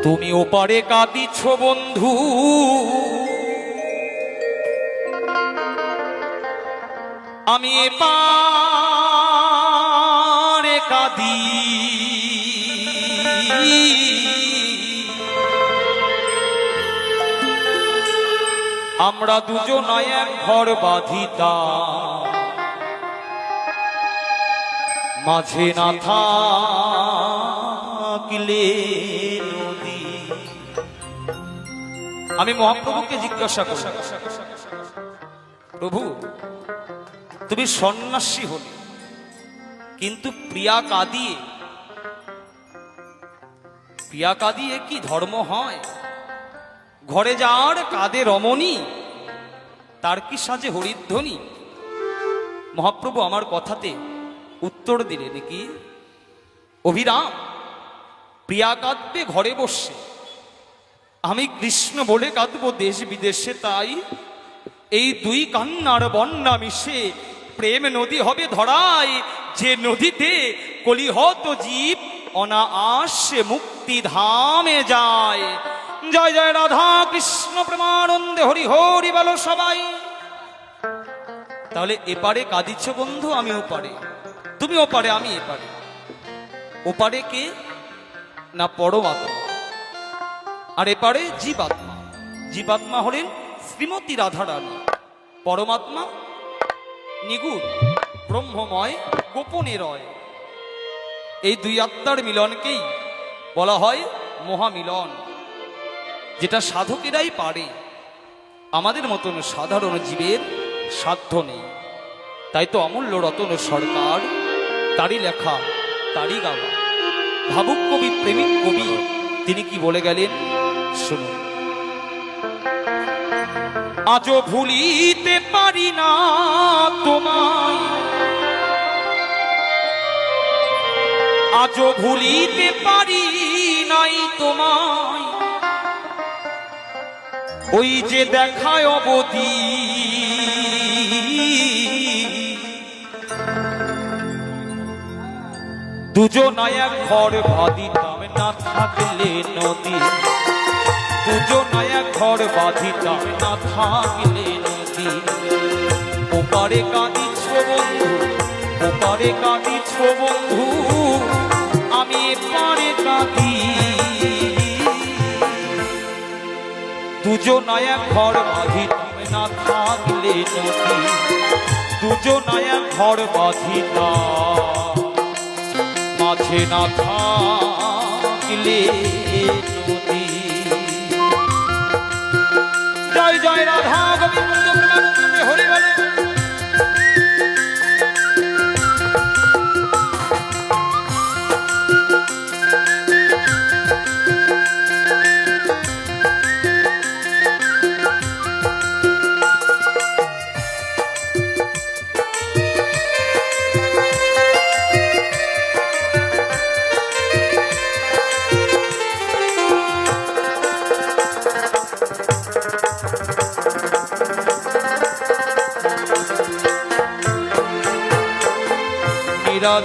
তুমি ওপারে কাঁদিছ বন্ধু, আমি এপারে কাঁদি। আমরা দুজনায় এক ঘর বাঁধিতাম, মাঝে না থাকলে নদী। আমি মহাপ্রভুকে জিজ্ঞাসা করি, প্রভু তুমি সন্ন্যাসী হলে কিন্তু প্রিয়া কাঁদিয়ে কি ধর্ম হয়? ঘরে যার কাঁদে রমণী, তার কি সাজে হরিধ্বনি? মহাপ্রভু আমার কথাতে উত্তর দিলেন কি, অভিরাম প্রিয়া কাঁদবে ঘরে বসে, আমি কৃষ্ণ বলে কাঁদবো দেশ বিদেশে। তাই এই দুই কান্নার বন্যা মিশে প্রেম নদী হবে ধরায়, যে নদীতে কলিহত জীব অনায়াসে মুক্তি ধামে যায়। জয় জয় রাধা কৃষ্ণ প্রেমানন্দে হরি হরি বলো সবাই। তাহলে এপারে কাঁদিছ বন্ধু, আমি ওপারে, তুমি ওপারে আমি এপারে। ওপারে কে না পরমাত্মা, আর এপারে জীবাত্মা। জীবাত্মা হলেন শ্রীমতী রাধারানী, পরমাত্মা নিগুড় ব্রহ্মময় গোপনে রয়। এই দুই আত্মার মিলনকেই বলা হয় মহামিলন, যেটা সাধকেরাই পারে, আমাদের মতন সাধারণ জীবের সাধ্য নেই। তাই তো অমূল্য রতন সরকার, তারই লেখা তারই গাওয়া ভাবুক কবি, প্রেমিক কবি, তিনি কি বলে গেলেন শুনুন। আজও ভুলিতে পারি না তোমায়, আজও ভুলিতে পারি নাই তোমায়, ওই যে দেখায় অবধি দুজনায় এক ঘর বাঁধিতাম, না থাকলে নদী। দুজনায় এক ঘর বাঁধিতাম, না থাকলে নদী। ওপারে কাঁদিছ বন্ধু, ওপারে কাঁদিছ বন্ধু, আমি এপারে কাঁদি। দুজনায় এক ঘর বাঁধিতাম, না থাকলে নদী। দুজনায় এক ঘর বাঁধিতাম, মাঝে না থাকলে নদী। জয় জয় রাধা গোবিন্দ প্রেমানন্দে হরি বল।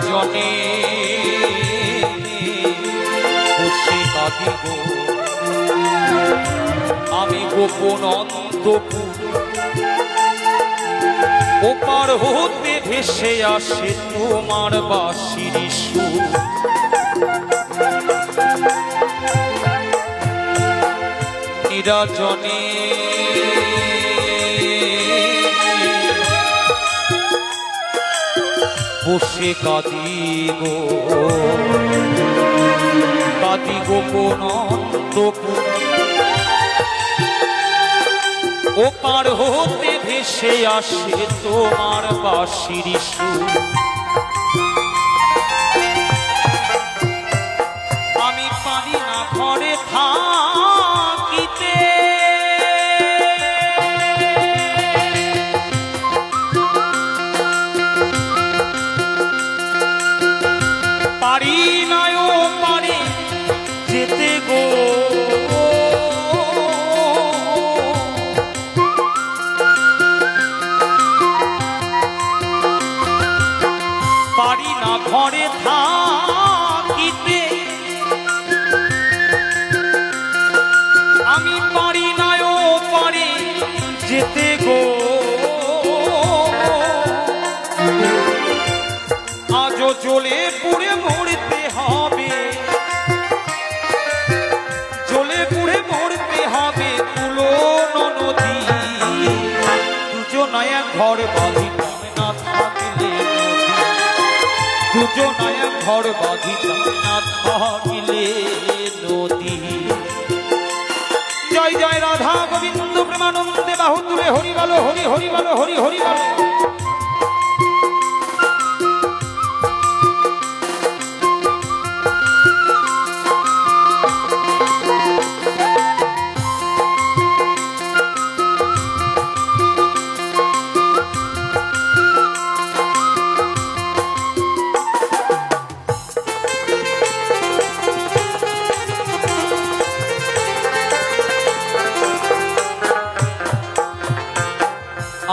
জনে বসে কাঁদি গো, আমি গোপন অন্তপুর। ওপার হতে ভেসে আসে তোমার বাঁশির সুর। নিরজনে বসে কাঁদি গো, কাঁদি গোপন অন্তপুর। ওপার হতে ভেসে আসে তোমার বাঁশির সুর। আমি পারি না ঘরে থাকিতে, পারি না ও পারে যেতে গো। পারি না ঘরে থাকিতে, ঘর বাঁধিতাম না থাকিলে দুজনায় ঘর বাঁধিতাম না থাকিলে নদী। জয় জয় রাধা গোবিন্দ প্রেমানন্দে বাহু তুলে হরি বলো হরি হরি বলো হরি হরি বলো।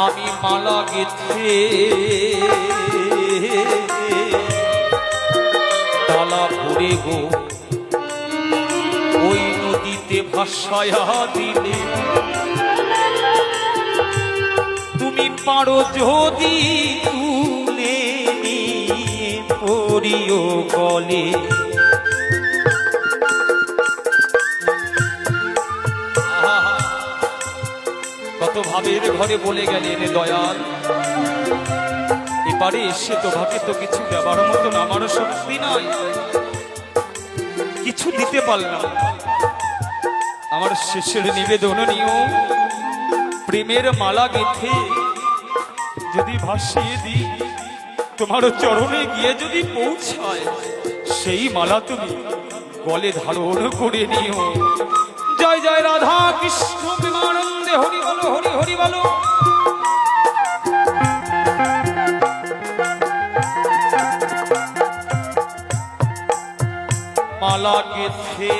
আমি মালা গেথে ডালা ভরে গো ওই নদীতে ভাসায়া দিলে তুমি পারো যদি তুলে নিয়ে পড়িও গলে। কত ভাবের ঘরে বলে গেলেন দয়াল, এবারে এসে তোমাকে তো কিছু দেবার মতন আমারও শক্তি নাই, কিছু দিতে পারলাম। আমার শেষের নিবেদন নিও প্রেমের মালা গেথে যদি ভাসিয়ে দিই তোমার চরণে গিয়ে যদি পৌঁছায়, সেই মালা তুমি গলে ধারণ করে নিও। জয় জয় রাধা কৃষ্ণ প্রেমানন্দে হরি বলো হরি হরি বলো। মালা গেথে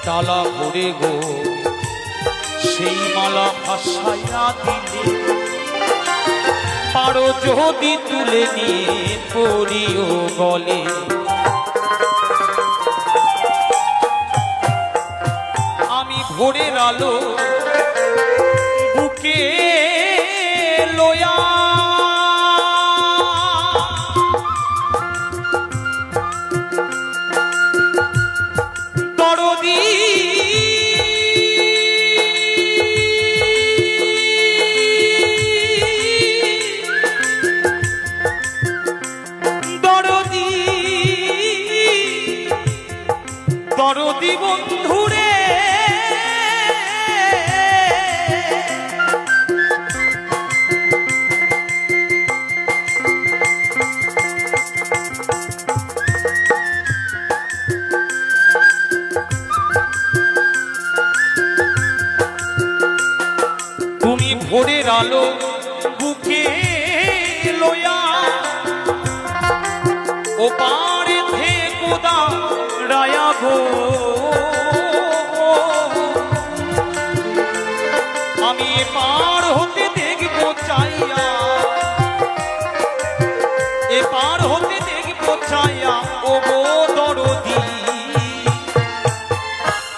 ডালা ভরে গো সেই মালা ভাসাইয়া দিলে পারো যদি তুলে নিয়ে পড়িও গলে। আমি ভোরের আলো বুকে লয়া দরদি দরদি দরদি বন্ধুরে তুমি ভোরের আলো বুকে লয়া ও পারে থেকো দাঁড়ায়া গো, আমি এ পার হতে দেখবো চাইয়া, এ পার হতে দেখবো চাইয়া ও গো দরদি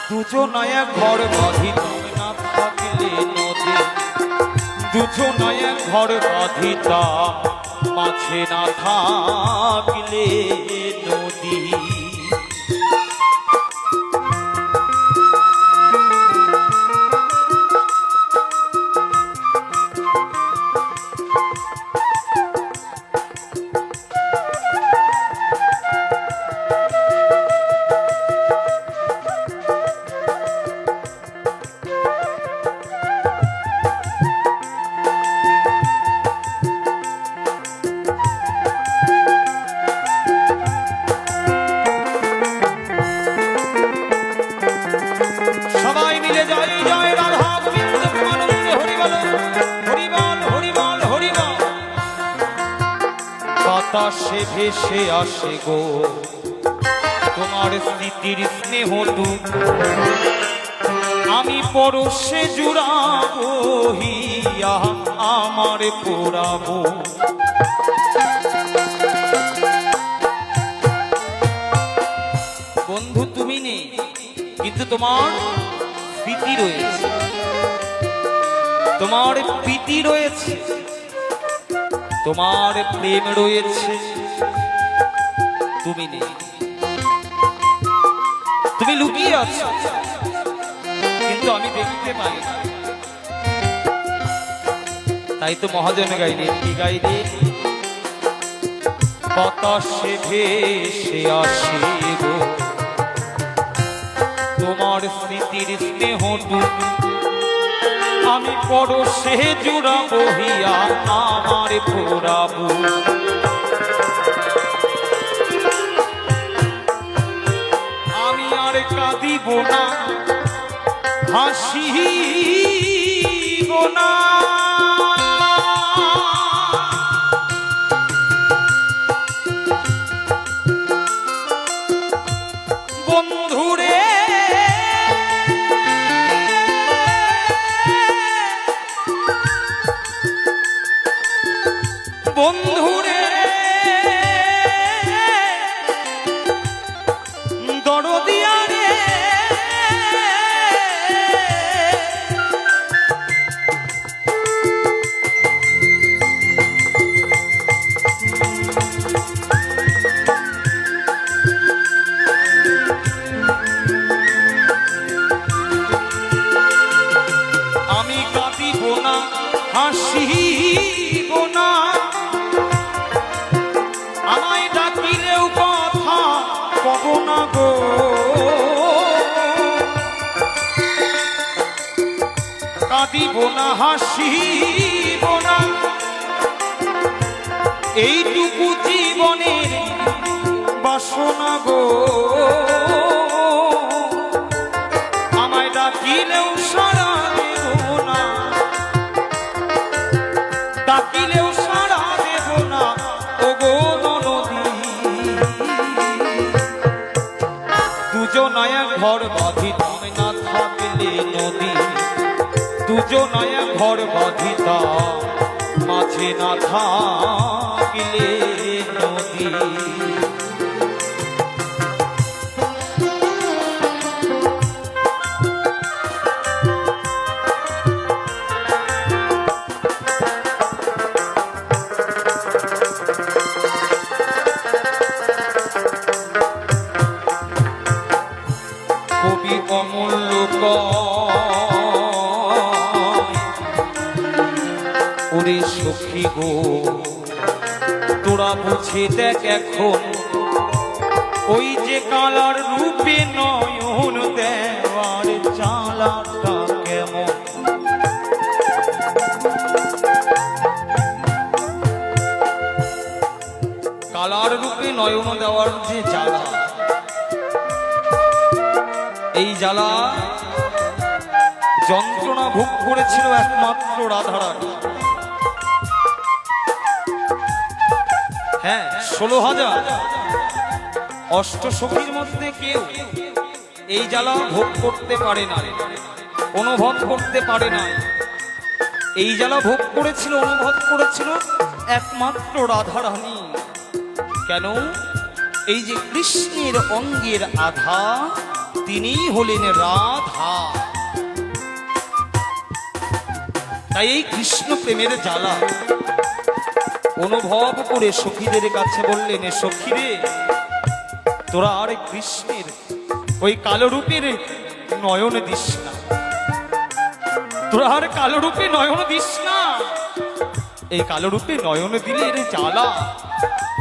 দুজনায় ঘর বাঁধিতাম না থাকিলে নদী, দুজনায় ঘর বাঁধিতাম মাঝে না থাকিলে নদী। সবাই মিলে জয় জয় রাধা গোবিন্দ প্রেমানন্দে হরি বল হরি বল হরি বল হরি বল। বাতাসে ভেসে আসে গো তোমার স্মৃতির স্নেহ দুধ, আমি পরশে জুড়াবো হিয়া আমার পোড়াবো। বন্ধু তুমি নেই কিন্তু তোমার স্মৃতি রয়েছে, তোমার প্রীতি রয়েছে, তোমার প্রেম রয়েছে, তুমি নেই, তুমি লুকিয়ে আছো কিন্তু আমি দেখতে পাই না। তাই তো মহাজন গাইলেন, কি গাইলেন? বাতাসে ভেসে আসে গো তোমার স্মৃতির স্নেহটুক, আমি পরশে জোড়া বহিয়া আমার পোড়াবো। আমি আর কাঁদিব না, হাসিব না, বন্ধুরে বন্ধুরে দরদিয়া রে, আমি কাঁদিব না, হাসিব না, আমায় ডাকিলেও কথা কব না গো। কাঁদিব না, হাসিব না, এইটুকু জীবনের বাসনা গো। আমায় ডাকিলেও সাড়া দেব না, ডাকিলেও সাড়া দেব না, ও গো নদী। দুজনায় ঘর বাঁধিতাম না থাকলে নদী, দুজনায় ঘর বাঁধিতাম মাঝে না থাকলে নদী। কবি অমূল্য ওরে সখী গো, তোরা বুঝে দেখ এখন ওই যে কালার রূপে নয়ন দেওয়ার চালাটা কেমন। কালার রূপে নয়ন দেওয়ার যে জ্বালা, এই জ্বালা যন্ত্রণা ভোগ করেছিল একমাত্র রাধারানী। হ্যাঁ, 16,000 অষ্টসখীর মধ্যে কেউ এই জ্বালা ভোগ করতে পারে না, অনুভব করতে পারে না। এই জ্বালা ভোগ করেছিল, অনুভব করেছিল একমাত্র রাধারানী। কেন? এই যে কৃষ্ণের অঙ্গের আধা, তিনিই হলেন রাধা। তাই এই কৃষ্ণ প্রেমের জ্বালা অনুভব করে সখীদের কাছে বললেন, সখীরে তোরা আর কৃষ্ণের ওই কালো রূপের নয়ন দিস না, তোরা আর কালো রূপে নয়ন দিস না। এই কালো রূপে নয়ন দিলে এর জ্বালা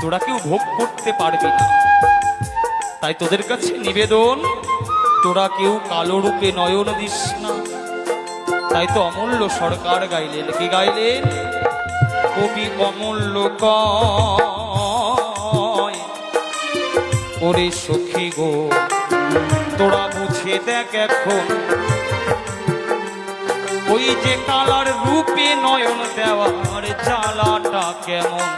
তোরা কেউ ভোগ করতে পারবি না। তাই তোদের কাছে নিবেদন, তোরা কেউ কালো রূপে নয়ন দিস না। তাই তো অমূল্য সরকার গাইলেন, কি গাইলেন? কবি অমূল্য কয় ওরে সখী গো, তোরা বুঝে দেখ এখন ওই যে কালার রূপে নয়ন দেওয়ার জ্বালাটা কেমন।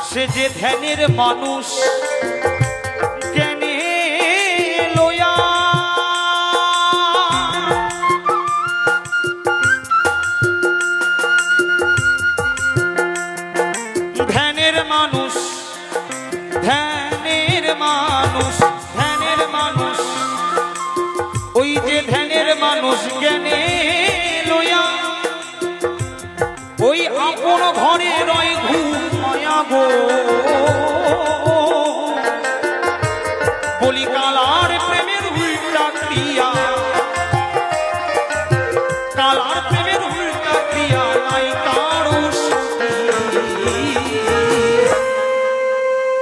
সে যে ধ্যানের মানুষ জ্ঞানে লয়া, ধ্যানের মানুষ, ধ্যানের মানুষ, ধ্যানের মানুষ, ওই যে ধ্যানের মানুষ জ্ঞানে লয়া, ওই আপন ঘরে রয় ঘুমায়া গো, বলি কালা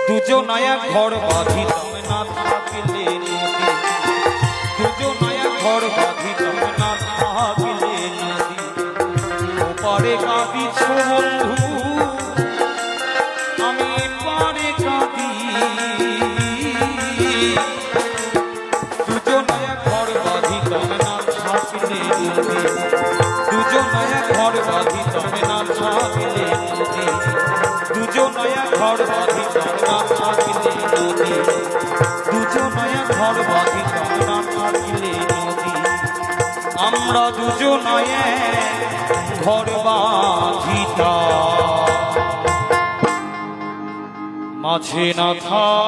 দুজনায়া ঘর বাঁধিতাম না থাকলে নদী, দুজনায়া ঘর বাঁধিতাম না থাকলে নদী। ওপারে কাঁদিছ বন্ধু, আমি পারে কাঁদি। দুজনায়া ঘর বাঁধিতাম না থাকলে নদী, দুজনায়া ঘর বাঁধিতাম না থাকলে নদী, দুজনায়া ঘর বাঁধিতাম না থাকলে নদী, দুজনায়া ঘর বাঁধিতাম না থাকলে নদী। আমরা দুজনায়া ঘর বাঁধিতাম মাঝে না থাকলে